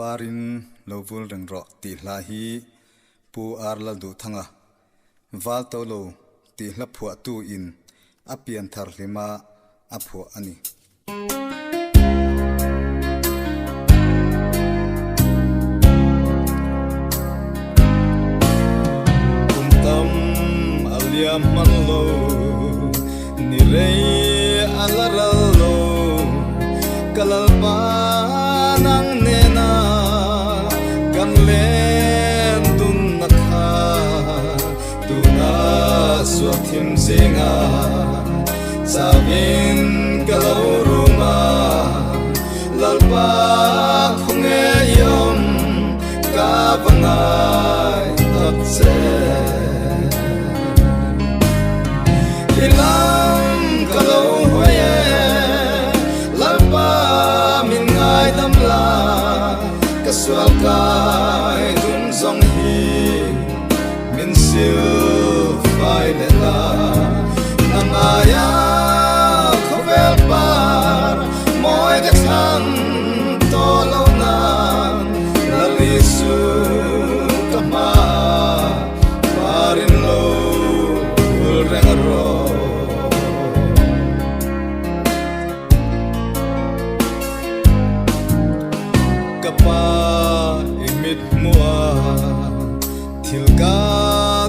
parin lovul reng rawh ti hla hi pu arla du thanga wal to lo ti hla phua tu in a pian thar hlima a phua ani kumtam aliam man lo ni rei alaral lo kalalpa nang nena gamlen dun nakha tuna swathim singa sabin kaloruma lalpa khunge yom kavangai takse ilam kalo hoye lalpa min ngai damla kaswal kai dun song hi min sil fai le la nangaya khovel par moi ka thang to lo na lalisu kama parin lo reng ro kapa imit mua thilka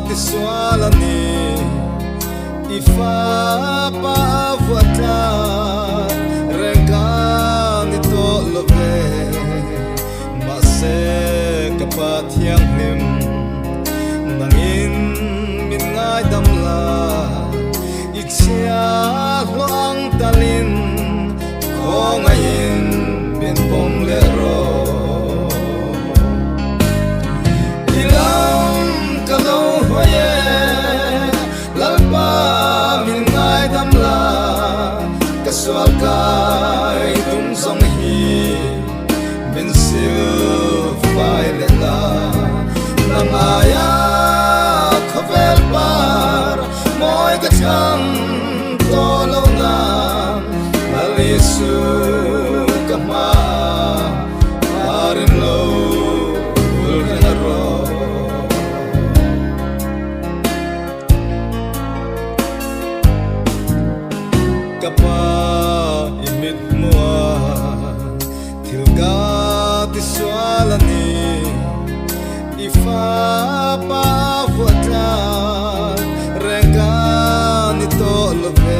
tiswalani ifa pa vata rega ni to love mase kapa thiang him nangin min ngai damla ichia hloang talin khongain min pom le ro ilam kalo hoye lalpa min ngai damla kaswal kai dum song hi min sil fai le la nangaya khovel par moi ka chang to lo na alisu kama parin lo reng ro kapa imit mua thilka tiswalani ifa pa vata rega ni to love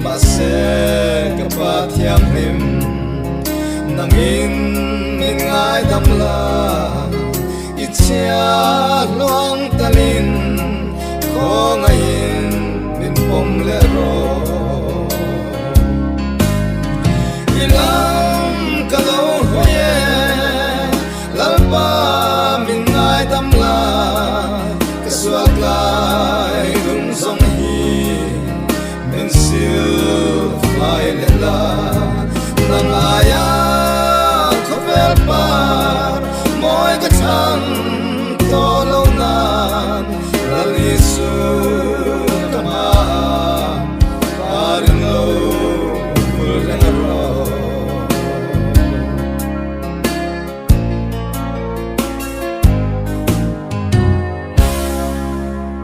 mase kapa thiam him nangin min ngai damla ichia long talin khongain min pom le ro ilam kalo hoye lalpa min ngai damla kaswal kai dum song hi min sil fai le